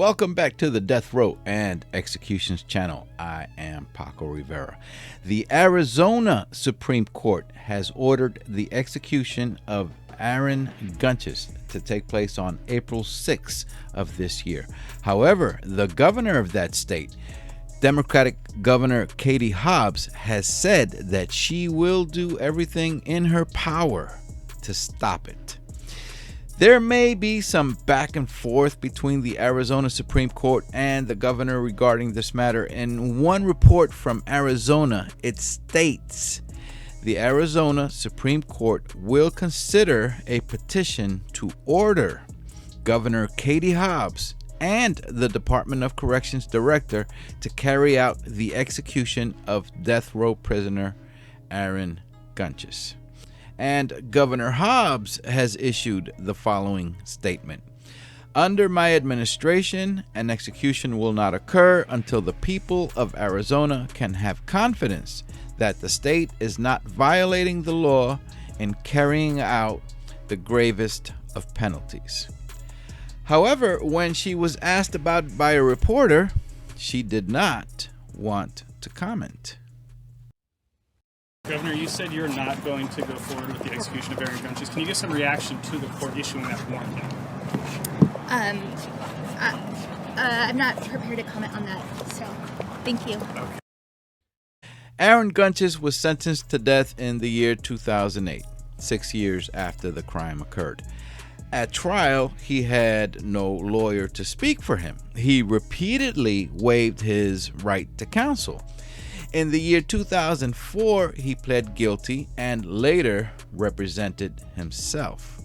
Welcome back to the Death Row and Executions channel. I am Paco Rivera. The Arizona Supreme Court has ordered the execution of Aaron Gunches to take place on April 6th of this year. However, the governor of that state, Democratic Governor Katie Hobbs, has said that she will do everything in her power to stop it. There may be some back and forth between the Arizona Supreme Court and the governor regarding this matter. In one report from Arizona, it states the Arizona Supreme Court will consider a petition to order Governor Katie Hobbs and the Department of Corrections director to carry out the execution of death row prisoner Aaron Gunches. And Governor Hobbs has issued the following statement. Under my administration, an execution will not occur until the people of Arizona can have confidence that the state is not violating the law in carrying out the gravest of penalties. However, when she was asked about it by a reporter, she did not want to comment. Governor, you said you're not going to go forward with the execution of Aaron Gunches. Can you give some reaction to the court issuing that warrant now? I'm not prepared to comment on that, so thank you. Okay. Aaron Gunches was sentenced to death in the year 2008, 6 years after the crime occurred. At trial, he had no lawyer to speak for him. He repeatedly waived his right to counsel. In the year 2004, he pled guilty and later represented himself.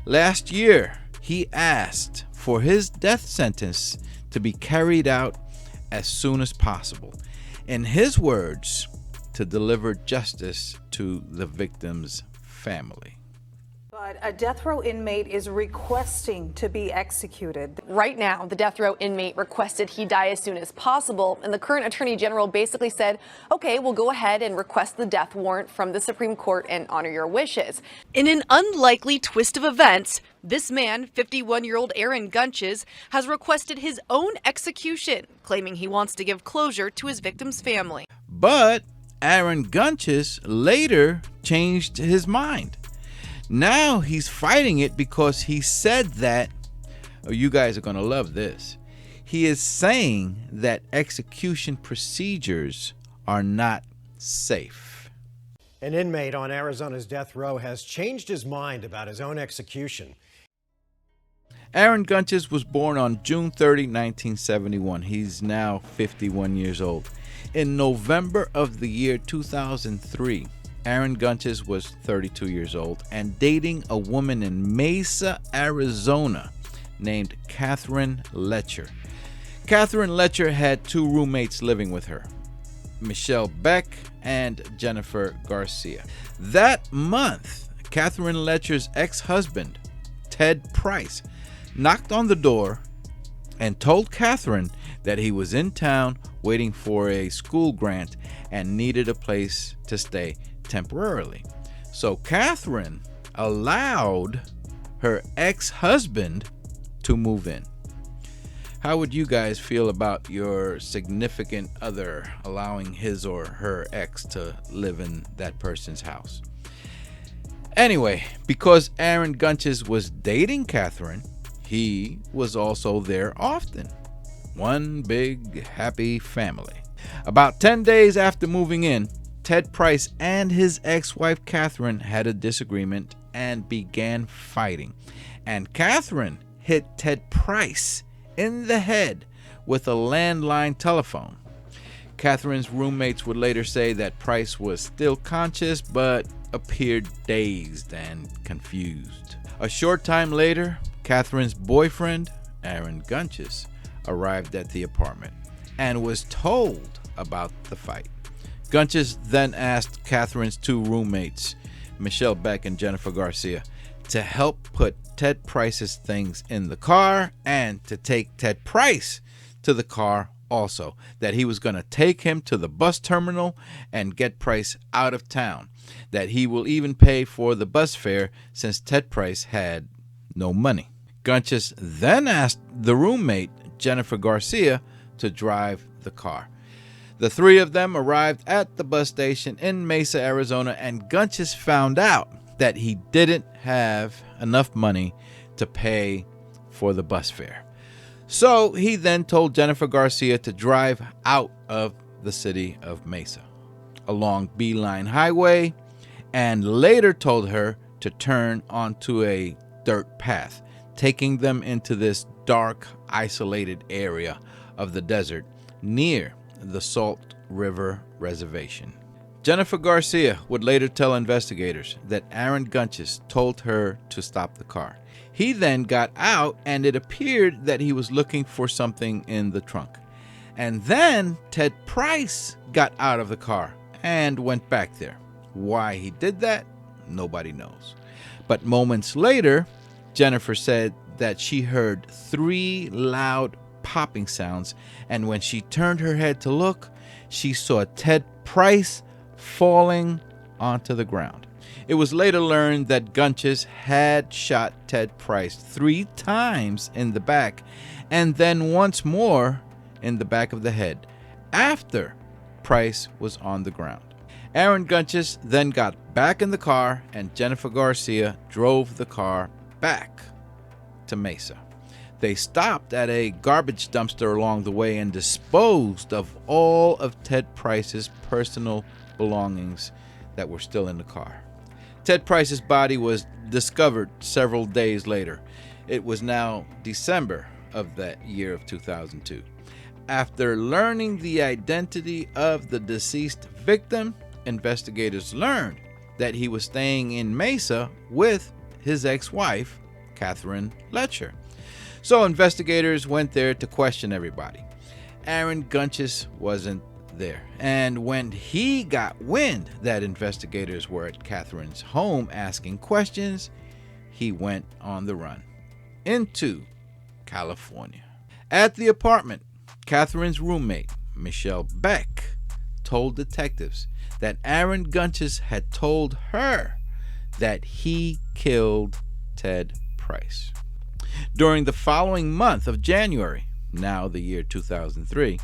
Last year, he asked for his death sentence to be carried out as soon as possible. In his words, to deliver justice to the victim's family. But a death row inmate is requesting to be executed. Right now, the death row inmate requested he die as soon as possible, and the current attorney general basically said, okay, we'll go ahead and request the death warrant from the Supreme Court and honor your wishes. In an unlikely twist of events, this man, 51-year-old Aaron Gunches, has requested his own execution, claiming he wants to give closure to his victim's family. But Aaron Gunches later changed his mind. Now he's fighting it because he said that, oh, you guys are going to love this. He is saying that execution procedures are not safe. An inmate on Arizona's death row has changed his mind about his own execution. Aaron Gunches was born on June 30, 1971. He's now 51 years old. In November of the year 2003, Aaron Gunches was 32 years old and dating a woman in Mesa, Arizona named Katherine Lecher. Katherine Lecher had two roommates living with her, Michelle Beck and Jennifer Garcia. That month, Katherine Lecher's ex-husband, Ted Price, knocked on the door and told Katherine that he was in town waiting for a school grant and needed a place to stay temporarily. So Katherine allowed her ex-husband to move in. How would you guys feel about your significant other allowing his or her ex to live in that person's house? Anyway, because Aaron Gunches was dating Katherine, he was also there often. One big happy family. About 10 days after moving in, Ted Price and his ex-wife Katherine had a disagreement and began fighting. And Katherine hit Ted Price in the head with a landline telephone. Katherine's roommates would later say that Price was still conscious but appeared dazed and confused. A short time later, Katherine's boyfriend, Aaron Gunches, arrived at the apartment and was told about the fight. Gunches then asked Katherine's two roommates, Michelle Beck and Jennifer Garcia, to help put Ted Price's things in the car and to take Ted Price to the car also, that he was going to take him to the bus terminal and get Price out of town, that he will even pay for the bus fare since Ted Price had no money. Gunches then asked the roommate Jennifer Garcia to drive the car. The three of them arrived at the bus station in Mesa, Arizona, and Gunches found out that he didn't have enough money to pay for the bus fare. So he then told Jennifer Garcia to drive out of the city of Mesa along Beeline Highway, and later told her to turn onto a dirt path, taking them into this dark, isolated area of the desert near the Salt River Reservation. Jennifer Garcia would later tell investigators that Aaron Gunches told her to stop the car. He then got out, and it appeared that he was looking for something in the trunk. And then Ted Price got out of the car and went back there. Why he did that, nobody knows. But moments later, Jennifer said that she heard 3 loud popping sounds, and when she turned her head to look, she saw Ted Price falling onto the ground. It was later learned that Gunches had shot Ted Price 3 times in the back, and then once more in the back of the head, after Price was on the ground. Aaron Gunches then got back in the car, and Jennifer Garcia drove the car back to Mesa. They stopped at a garbage dumpster along the way and disposed of all of Ted Price's personal belongings that were still in the car. Ted Price's body was discovered several days later. It was now December of that year of 2002. After learning the identity of the deceased victim, investigators learned that he was staying in Mesa with his ex-wife, Katherine Lecher. So investigators went there to question everybody. Aaron Gunches wasn't there, and when he got wind that investigators were at Katherine's home asking questions, he went on the run into California. At the apartment, Katherine's roommate, Michelle Beck, told detectives that Aaron Gunches had told her that he killed Ted Price. During the following month of January, now the year 2003,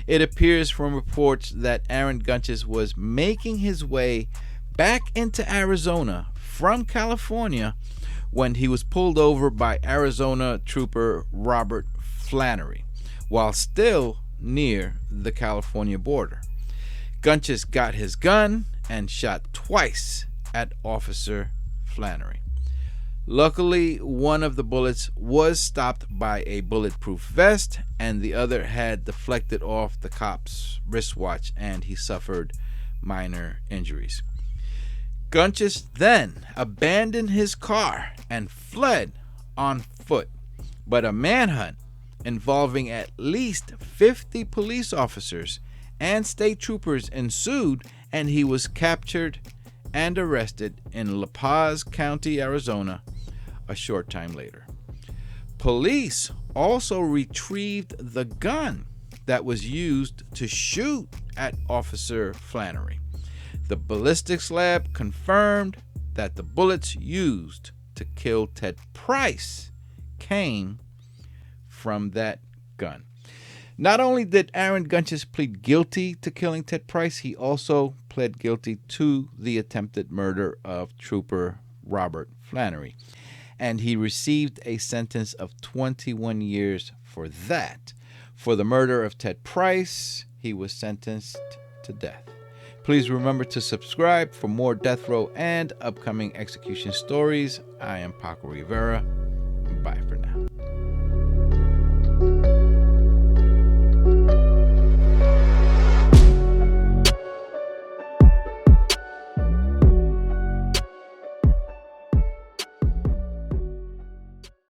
it appears from reports that Aaron Gunches was making his way back into Arizona from California when he was pulled over by Arizona trooper Robert Flannery while still near the California border. Gunches got his gun and shot twice at Officer Flannery. Luckily, one of the bullets was stopped by a bulletproof vest, and the other had deflected off the cop's wristwatch, and he suffered minor injuries. Gunches then abandoned his car and fled on foot, but a manhunt involving at least 50 police officers and state troopers ensued, and he was captured and arrested in La Paz County, Arizona, a short time later. Police also retrieved the gun that was used to shoot at Officer Flannery. The ballistics lab confirmed that the bullets used to kill Ted Price came from that gun. Not only did Aaron Gunches plead guilty to killing Ted Price, he also pled guilty to the attempted murder of Trooper Robert Flannery, and he received a sentence of 21 years for that. For the murder of Ted Price, he was sentenced to death. Please remember to subscribe for more death row and upcoming execution stories. I am Paco Rivera. Bye for now.